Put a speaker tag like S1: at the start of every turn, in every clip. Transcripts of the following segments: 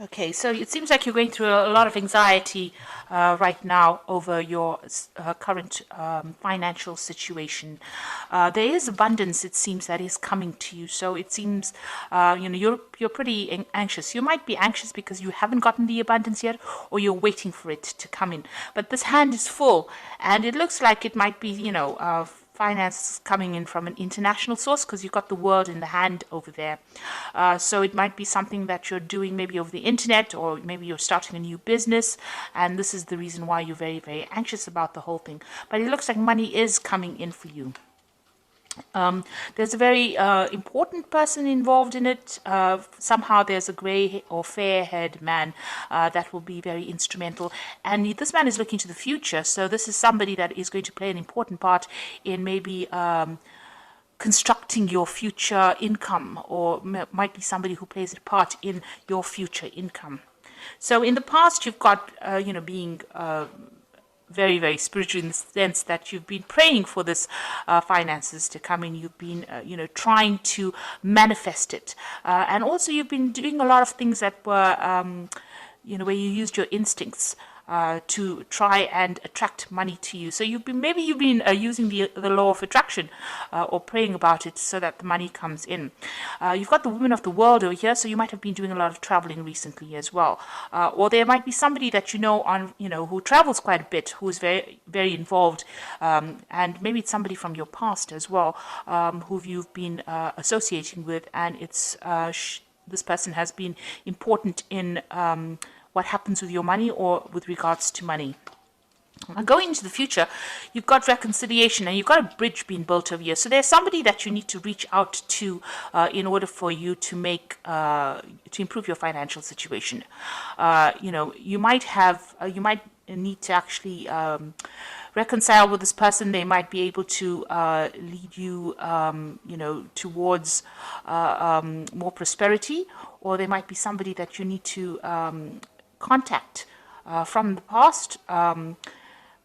S1: Okay, so it seems like you're going through a lot of anxiety right now over your current financial situation. There is abundance, it seems, that is coming to you. So it seems, you're pretty anxious. You might be anxious because you haven't gotten the abundance yet, or you're waiting for it to come in. But this hand is full, and it looks like it might be, finance coming in from an international source because you've got the world in the hand over there. So it might be something that you're doing maybe over the internet, or maybe you're starting a new business, and this is the reason why you're very, very anxious about the whole thing. But it looks like money is coming in for you. There's a very important person involved in it. Somehow there's a grey or fair-haired man that will be very instrumental. And this man is looking to the future. So this is somebody that is going to play an important part in maybe constructing your future income, or might be somebody who plays a part in your future income. So in the past, you've got, being very, very spiritual in the sense that you've been praying for this finances to come in. You've been, trying to manifest it. And also you've been doing a lot of things that were, where you used your instincts to try and attract money to you. So you've been using the law of attraction or praying about it so that the money comes in. You've got the woman of the world over here, so you might have been doing a lot of traveling recently as well. Or there might be somebody that who travels quite a bit, who is very, very involved, and maybe it's somebody from your past as well, who you've been associating with, and it's this person has been important in what happens with your money or with regards to money. Going into the future, you've got reconciliation and you've got a bridge being built over here. So there's somebody that you need to reach out to in order for you to to improve your financial situation. You might need to actually reconcile with this person. They might be able to lead you, towards more prosperity, or there might be somebody that you need to contact from the past.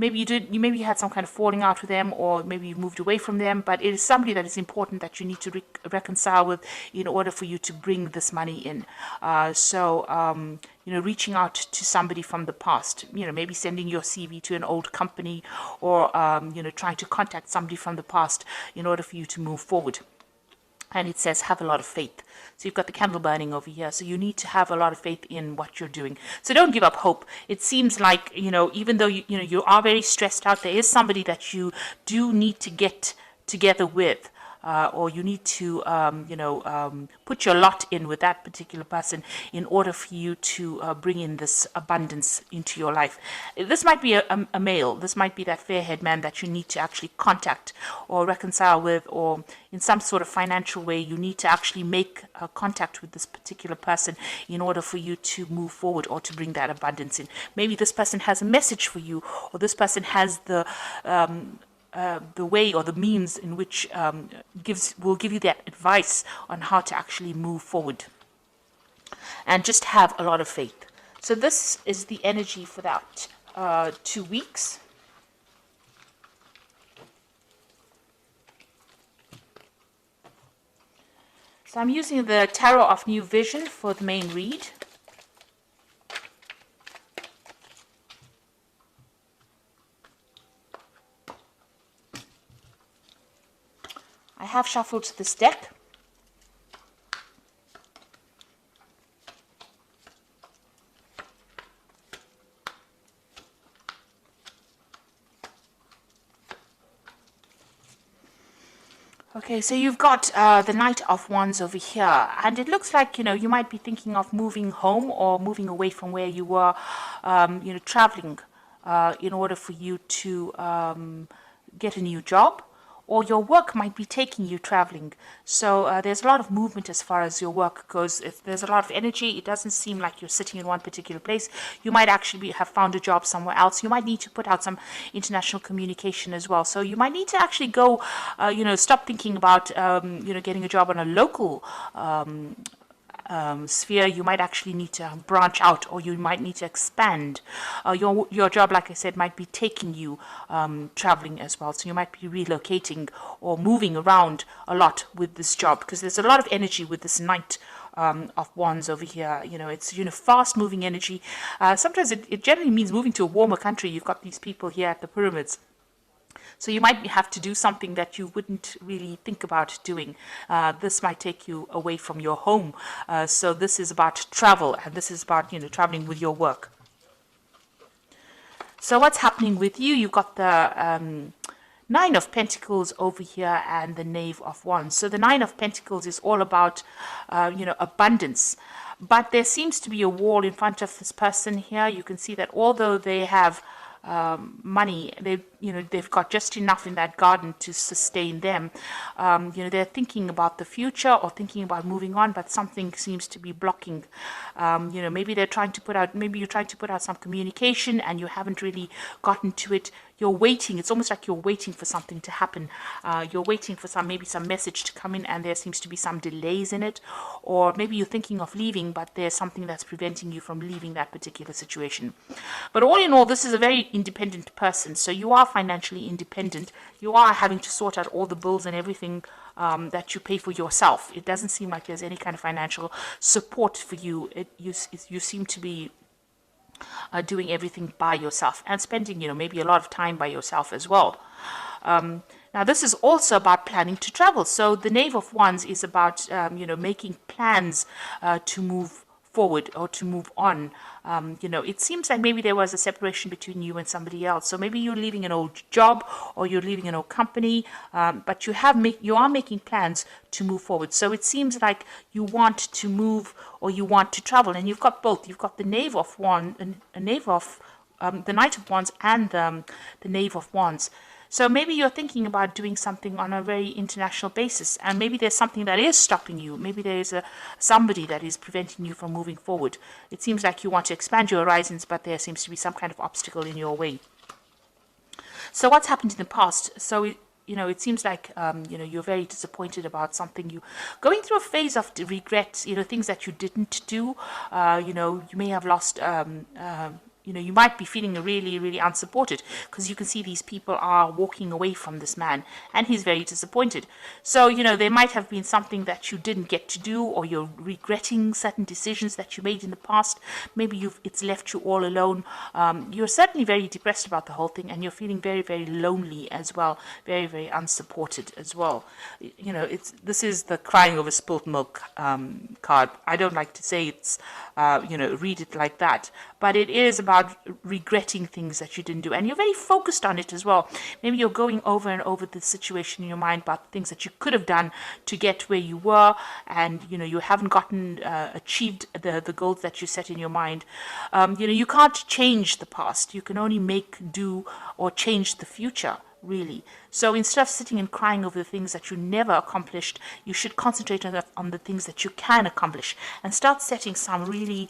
S1: Maybe you had some kind of falling out with them, or maybe you moved away from them, but it is somebody that is important that you need to reconcile with in order for you to bring this money in. Reaching out to somebody from the past, maybe sending your CV to an old company, or, trying to contact somebody from the past in order for you to move forward. And it says, have a lot of faith. So you've got the candle burning over here. So you need to have a lot of faith in what you're doing. So don't give up hope. It seems like, even though you are very stressed out, there is somebody that you do need to get together with. Or you need to, put your lot in with that particular person in order for you to bring in this abundance into your life. This might be a male. This might be that fair-haired man that you need to actually contact or reconcile with, or in some sort of financial way, you need to actually make contact with this particular person in order for you to move forward or to bring that abundance in. Maybe this person has a message for you, or this person has the way or the means in which will give you that advice on how to actually move forward. And just have a lot of faith. So this is the energy for that 2 weeks. So I'm using the Tarot of New Vision for the main read. I have shuffled this deck. Okay, so you've got the Knight of Wands over here, and it looks like, you might be thinking of moving home or moving away from where you were, traveling in order for you to get a new job. Or your work might be taking you traveling. So there's a lot of movement as far as your work goes. If there's a lot of energy, it doesn't seem like you're sitting in one particular place. You might actually have found a job somewhere else. You might need to put out some international communication as well. So you might need to actually go, stop thinking about, getting a job on a local sphere. You might actually need to branch out, or you might need to expand. Your job, like I said, might be taking you traveling as well. So you might be relocating or moving around a lot with this job, because there's a lot of energy with this Knight of Wands over here. It's, fast moving energy. Sometimes it generally means moving to a warmer country. You've got these people here at the pyramids. So you might have to do something that you wouldn't really think about doing. This might take you away from your home. So this is about travel, and this is about, traveling with your work. So what's happening with you? You've got the Nine of Pentacles over here and the Knave of Wands. So the Nine of Pentacles is all about, abundance. But there seems to be a wall in front of this person here. You can see that although they have money, they've got just enough in that garden to sustain them. They're thinking about the future or thinking about moving on, but something seems to be blocking. Maybe you're trying to put out some communication and you haven't really gotten to it. You're waiting. It's almost like you're waiting for something to happen. You're waiting for maybe some message to come in, and there seems to be some delays in it. Or maybe you're thinking of leaving, but there's something that's preventing you from leaving that particular situation. But all in all, this is a very independent person. So you are financially independent. You are having to sort out all the bills and everything that you pay for yourself. It doesn't seem like there's any kind of financial support for you. You seem to be doing everything by yourself and spending, maybe a lot of time by yourself as well. Now, this is also about planning to travel. So the Knave of Wands is about, making plans to move forward or to move on. It seems like maybe there was a separation between you and somebody else. So maybe you're leaving an old job or you're leaving an old company, but you are making plans to move forward. So it seems like you want to move or you want to travel, and you've got both. You've got the Knave of Wands, the Knight of Wands, and the Knave of Wands. So maybe you're thinking about doing something on a very international basis, and maybe there's something that is stopping you. Maybe there is somebody that is preventing you from moving forward. It seems like you want to expand your horizons, but there seems to be some kind of obstacle in your way. So what's happened in the past? So it seems like you're very disappointed about something. You going through a phase of regret. Things that you didn't do. You may have lost. You might be feeling really, really unsupported because you can see these people are walking away from this man and he's very disappointed. So, there might have been something that you didn't get to do, or you're regretting certain decisions that you made in the past. Maybe it's left you all alone. You're certainly very depressed about the whole thing, and you're feeling very, very lonely as well. Very, very unsupported as well. This is the crying over spilt milk card. I don't like to say it's, read it like that, but it is about regretting things that you didn't do, and you're very focused on it as well. Maybe you're going over and over the situation in your mind about things that you could have done to get where you were, and you haven't achieved the goals that you set in your mind. You can't change the past. You can only make do or change the future, really. So instead of sitting and crying over the things that you never accomplished, you should concentrate on the things that you can accomplish and start setting some really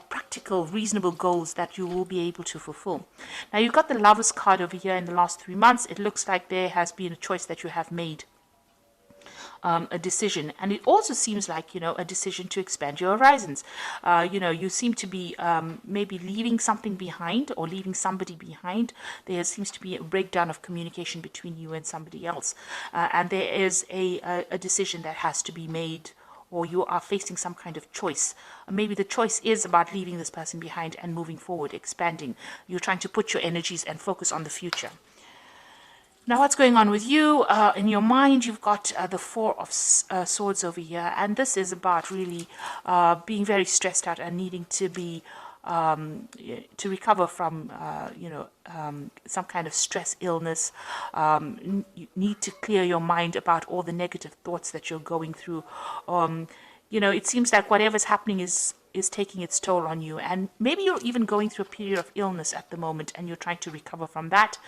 S1: practical, reasonable goals that you will be able to fulfill. Now, you've got the Lovers card over here. In the last 3 months, it looks like there has been a choice that you have made. A decision, and it also seems like a decision to expand your horizons. You seem to be maybe leaving something behind or leaving somebody behind. There seems to be a breakdown of communication between you and somebody else, and there is a decision that has to be made, or you are facing some kind of choice. Maybe the choice is about leaving this person behind and moving forward, expanding. You're trying to put your energies and focus on the future. Now, what's going on with you? In your mind, you've got the Four of Swords over here, and this is about really being very stressed out and needing to be to recover from some kind of stress, illness. You need to clear your mind about all the negative thoughts that you're going through. It seems like whatever's happening is taking its toll on you, and maybe you're even going through a period of illness at the moment and you're trying to recover from that.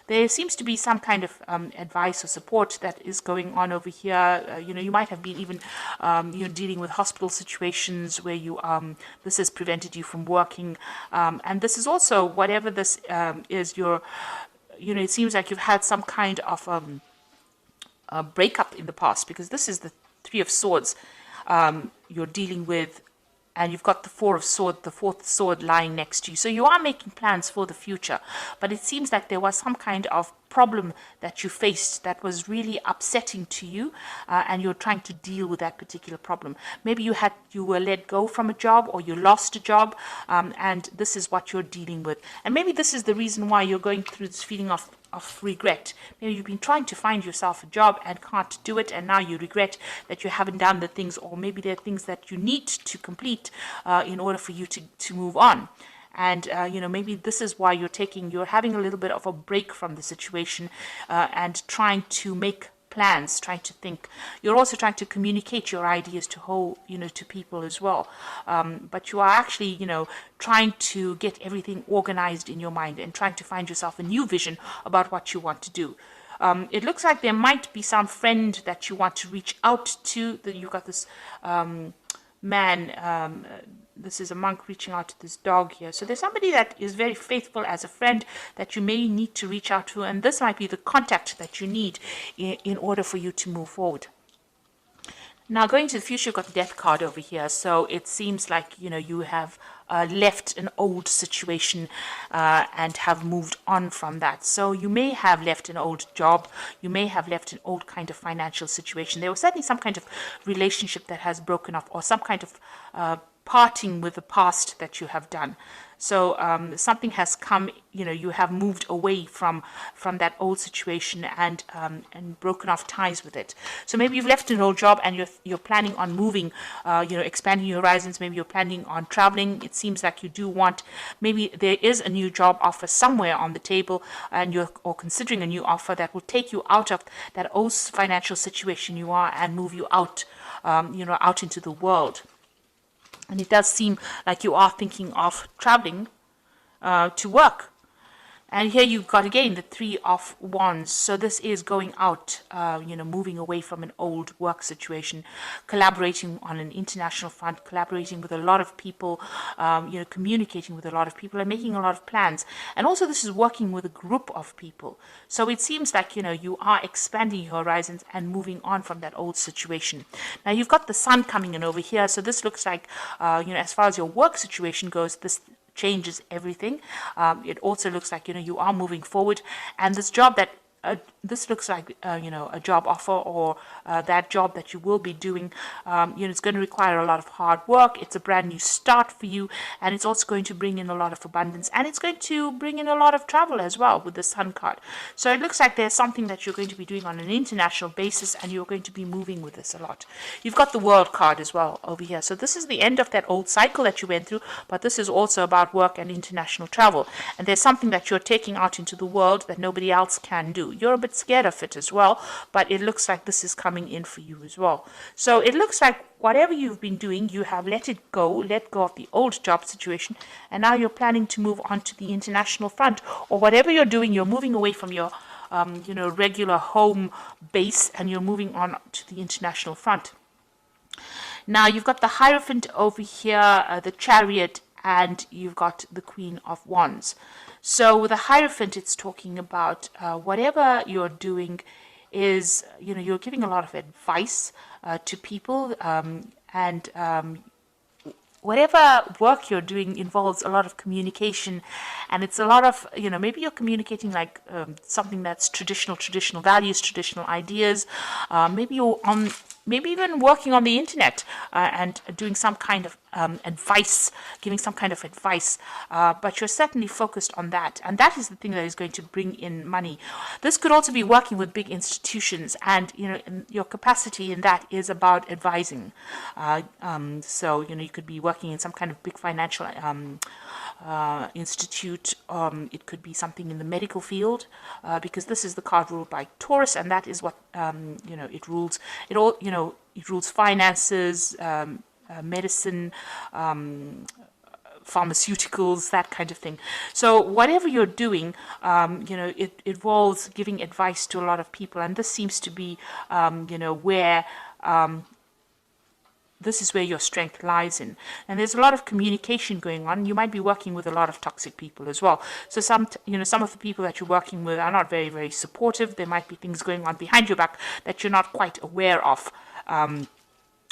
S1: There seems to be some kind of advice or support that is going on over here. You might have been even dealing with hospital situations where this has prevented you from working, and this is also, whatever this is, it seems like you've had some kind of a breakup in the past, because this is the Three of Swords. You're dealing with and you've got the Four of Swords, the fourth sword lying next to you. So you are making plans for the future, but it seems like there was some kind of problem that you faced that was really upsetting to you, and you're trying to deal with that particular problem. Maybe you were let go from a job, or you lost a job, and this is what you're dealing with. And maybe this is the reason why you're going through this feeling of regret. Maybe you've been trying to find yourself a job and can't do it, and now you regret that you haven't done the things, or maybe there are things that you need to complete in order for you to move on. And maybe this is why you're having a little bit of a break from the situation, and trying to make plans, trying to think. You're also trying to communicate your ideas to people as well. But you are actually, trying to get everything organized in your mind and trying to find yourself a new vision about what you want to do. It looks like there might be some friend that you want to reach out to. That you've got this man. This is a monk reaching out to this dog here. So there's somebody that is very faithful as a friend that you may need to reach out to, and this might be the contact that you need in order for you to move forward. Now, going to the future, you've got the Death card over here. So it seems like, you have left an old situation and have moved on from that. So you may have left an old job. You may have left an old kind of financial situation. There was certainly some kind of relationship that has broken off, or some kind of parting with the past that you have done. So something has come, you have moved away from that old situation and broken off ties with it. So maybe you've left an old job and you're planning on moving, expanding your horizons. Maybe you're planning on traveling. It seems like you do want, maybe there is a new job offer somewhere on the table, and you're considering a new offer that will take you out of that old financial situation you are and move you out, out into the world. And it does seem like you are thinking of traveling to work. And here you've got, again, the Three of Wands. So this is going out, moving away from an old work situation, collaborating on an international front, collaborating with a lot of people, communicating with a lot of people and making a lot of plans. And also this is working with a group of people. So it seems like, you are expanding your horizons and moving on from that old situation. Now you've got the Sun coming in over here. So this looks like, as far as your work situation goes, this changes everything. It also looks like you are moving forward, and this job that this looks like a job offer, or that job that you will be doing. It's going to require a lot of hard work. It's a brand new start for you, and it's also going to bring in a lot of abundance, and it's going to bring in a lot of travel as well with the Sun card. So it looks like there's something that you're going to be doing on an international basis, and you're going to be moving with this a lot. You've got the World card as well over here. So this is the end of that old cycle that you went through, but this is also about work and international travel. And there's something that you're taking out into the world that nobody else can do. You're a bit scared of it as well, but it looks like this is coming in for you as well. So it looks like whatever you've been doing, you have let go of the old job situation, and now you're planning to move on to the international front, or whatever you're doing, you're moving away from your regular home base, and you're moving on to the international front. Now you've got the Hierophant over here, the Chariot, and you've got the Queen of Wands. So with the Hierophant, it's talking about whatever you're doing is, you're giving a lot of advice to people, and whatever work you're doing involves a lot of communication, and it's a lot of, maybe you're communicating like something that's traditional values, traditional ideas. Maybe you're maybe even working on the internet and doing some kind of advice, giving some kind of advice, but you're certainly focused on that, and that is the thing that is going to bring in money. This could also be working with big institutions, and your capacity in that is about advising. So you could be working in some kind of big financial institute. It could be something in the medical field, because this is the card ruled by Taurus, and that is what it rules. It rules finances, medicine, pharmaceuticals, that kind of thing. So whatever you're doing, it involves giving advice to a lot of people, and this seems to be, where this is where your strength lies in. And there's a lot of communication going on. You might be working with a lot of toxic people as well. So some of the people that you're working with are not very, very supportive. There might be things going on behind your back that you're not quite aware of.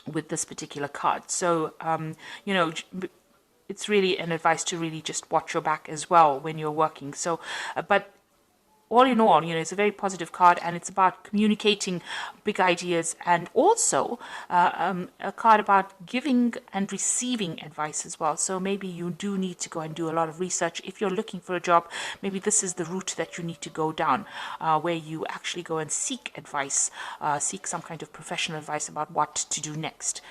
S1: with this particular card. So, you know, it's really an advice to really just watch your back as well when you're working. So, but all in all, you know, it's a very positive card, and it's about communicating big ideas, and also a card about giving and receiving advice as well. So maybe you do need to go and do a lot of research. If you're looking for a job, maybe this is the route that you need to go down, where you actually go and seek advice, seek some kind of professional advice about what to do next.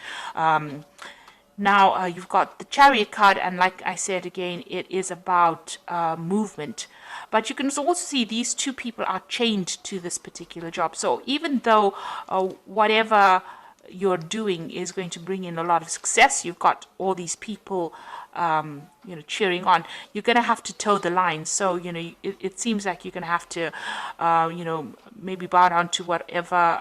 S1: Now you've got the Chariot card, and like I said again, it is about movement. But you can also see these two people are chained to this particular job. So even though whatever you're doing is going to bring in a lot of success, you've got all these people you know, cheering on, you're going to have to toe the line. So, you know, it seems like you're going to have to, you know, maybe bow down to whatever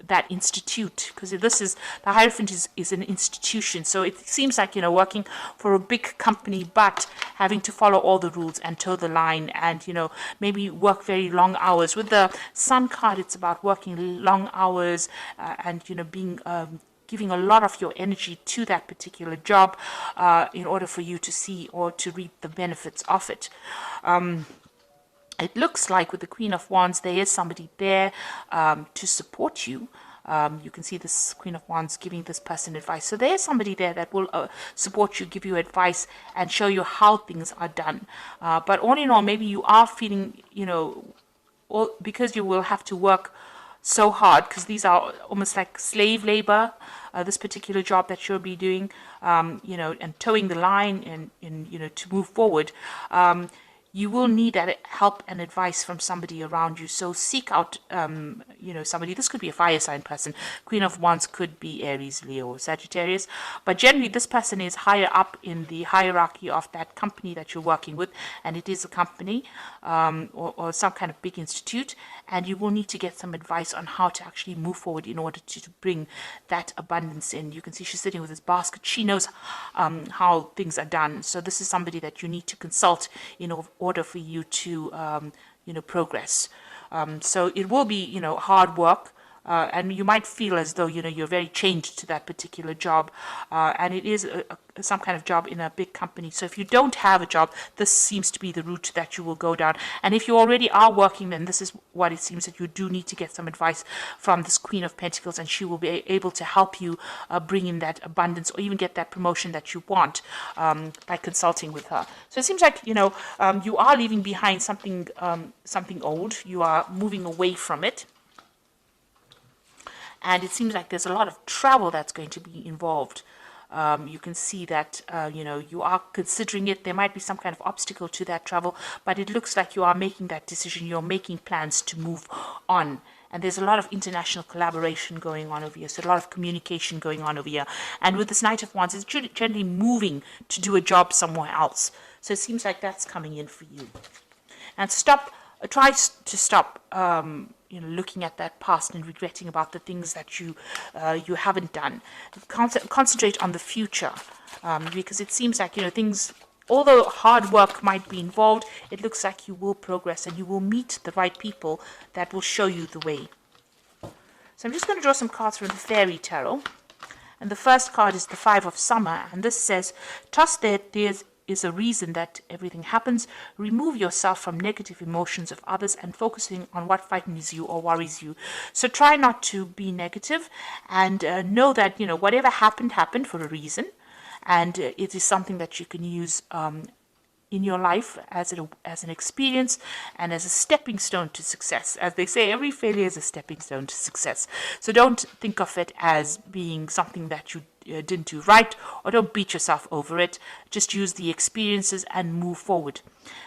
S1: that institute, because this is, the Hierophant is an institution. So it seems like, you know, working for a big company, but having to follow all the rules and toe the line, and, you know, maybe work very long hours. With the Sun card, it's about working long hours and, you know, being giving a lot of your energy to that particular job in order for you to see or to reap the benefits of it. It looks like with the Queen of Wands, there is somebody there to support you. You can see this Queen of Wands giving this person advice. So there's somebody there that will support you, give you advice, and show you how things are done. But all in all, maybe you are feeling, you know, because you will have to work so hard, because these are almost like slave labor, this particular job that you'll be doing, you know, and towing the line and you know, to move forward. You will need that help and advice from somebody around you. So seek out, you know, somebody. This could be a fire sign person. Queen of Wands could be Aries, Leo, or Sagittarius. But generally, this person is higher up in the hierarchy of that company that you're working with. And it is a company or some kind of big institute. And you will need to get some advice on how to actually move forward in order to bring that abundance in. You can see she's sitting with this basket. She knows how things are done. So this is somebody that you need to consult in order for you to, you know, progress. So it will be, you know, hard work. And you might feel as though, you know, you're very chained to that particular job. And it is some kind of job in a big company. So if you don't have a job, this seems to be the route that you will go down. And if you already are working, then this is what it seems that you do need to get some advice from this Queen of Pentacles, and she will be able to help you bring in that abundance, or even get that promotion that you want by consulting with her. So it seems like, you know, you are leaving behind something, something old. You are moving away from it. And it seems like there's a lot of travel that's going to be involved. You can see that, you know, you are considering it. There might be some kind of obstacle to that travel, but it looks like you are making that decision. You're making plans to move on. And there's a lot of international collaboration going on over here. So a lot of communication going on over here. And with this Knight of Wands, it's generally moving to do a job somewhere else. So it seems like that's coming in for you. And try to stop, you know, looking at that past and regretting about the things that you haven't done. Concentrate on the future, because it seems like, you know, things, although hard work might be involved, it looks like you will progress and you will meet the right people that will show you the way. So I'm just going to draw some cards from the Fairy Tarot. And the first card is the Five of Summer, and this says, trust that there's is a reason that everything happens. Remove yourself from negative emotions of others and focusing on what frightens you or worries you. So try not to be negative, and know that, you know, whatever happened for a reason, and it is something that you can use in your life as an experience and as a stepping stone to success. As they say, every failure is a stepping stone to success. So don't think of it as being something that you didn't do right, or don't beat yourself over it. Just use the experiences and move forward.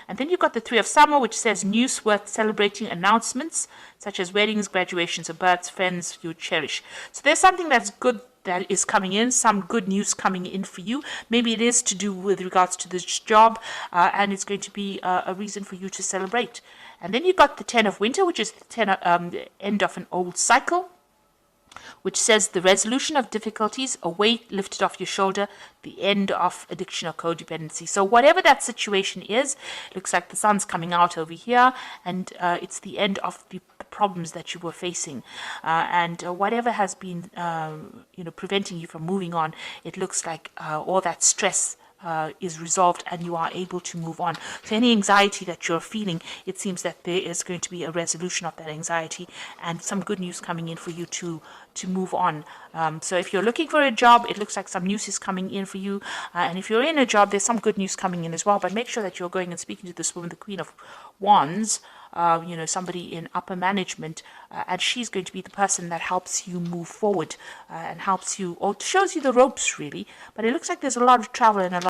S1: And then you've got the Three of Summer, which says news worth celebrating, announcements such as weddings, graduations, or births, friends you cherish. So there's something that's good that is coming in, some good news coming in for you. Maybe it is to do with regards to this job, and it's going to be a reason for you to celebrate. And then you've got the Ten of Winter, which is the end of an old cycle, which says the resolution of difficulties, a weight lifted off your shoulder, the end of addiction or codependency. So whatever that situation is, looks like the sun's coming out over here, and it's the end of the problems that you were facing, and whatever has been preventing you from moving on, it looks like all that stress is resolved and you are able to move on. So any anxiety that you're feeling, it seems that there is going to be a resolution of that anxiety and some good news coming in for you to move on. So if you're looking for a job, it looks like some news is coming in for you. And if you're in a job, there's some good news coming in as well. But make sure that you're going and speaking to this woman, the Queen of Wands, somebody in upper management, and she's going to be the person that helps you move forward and helps you, or shows you the ropes really. But it looks like there's a lot of travel and a lot